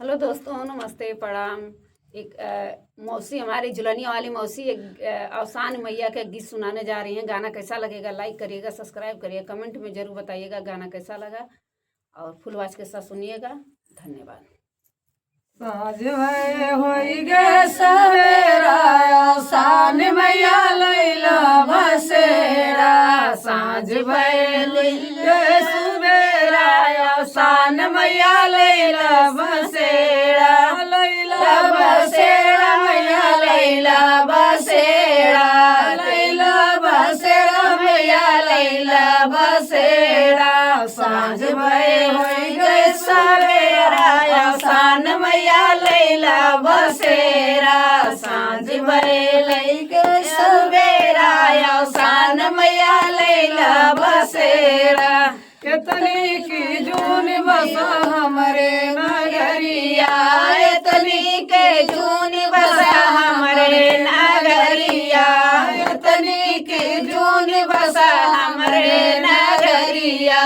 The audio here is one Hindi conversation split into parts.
हेलो दोस्तों, नमस्ते, प्रणाम। एक मौसी, हमारी झुलनिया वाली मौसी एक अवसान मैया के गीत सुनाने जा रही हैं। गाना कैसा लगेगा लाइक करिएगा, सब्सक्राइब करिएगा, कमेंट में ज़रूर बताइएगा गाना कैसा लगा और फुल आवाज के साथ सुनिएगा। धन्यवाद। साँझ भय होई गे सवेरा, अवसान मैया लैला बसेरा। साँझ भय होई गे सवेरा, अवसान मैया लैला बसेरा। लैला बसेरा मैया लैला बसेरा, लैला बसेरा मैया लैला बसेरा। साँझ भय होई गे सवेरा, अवसान मैया लैला बसेरा। साँझ भय लैके सवेरा, अवसान मैया लैला बसेरा। एतनी की जून बसा हमरे नगरिया, एतनी के जून बसा हमरे नगरिया, एतनी के जून बसा हमरे नगरिया।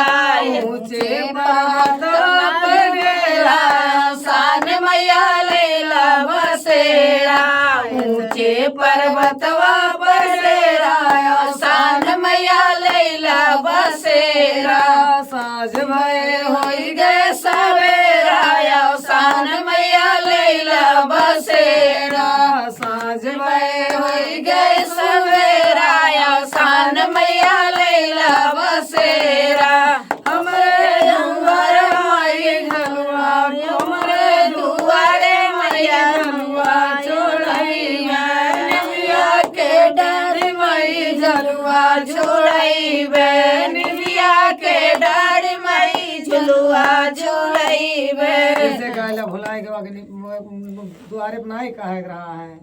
ऊंचे पहाड़ पर गेला, अवसान मैया लैला बसेरा। ऊंचे पर्वतवा पर डेरा, अवसान मैया लैला बसेरा। साँझ भय होई गे सवेरा, अवसान मैया लैला बसेरा। साँझ भय होई गे सवेरा, अवसान मैया लैला बसेरा। हमरे दुआरे माई झलुआ, हमरे दुआरे मैया झलुआ छोड़इबे। निमिया के डारी माई झलुआ छोड़इबे, निमिया के डारी माई झलुआ छोड़इबे। ऐसे गायला भुलाए के दुआरे पर नहीं कहे रहा है।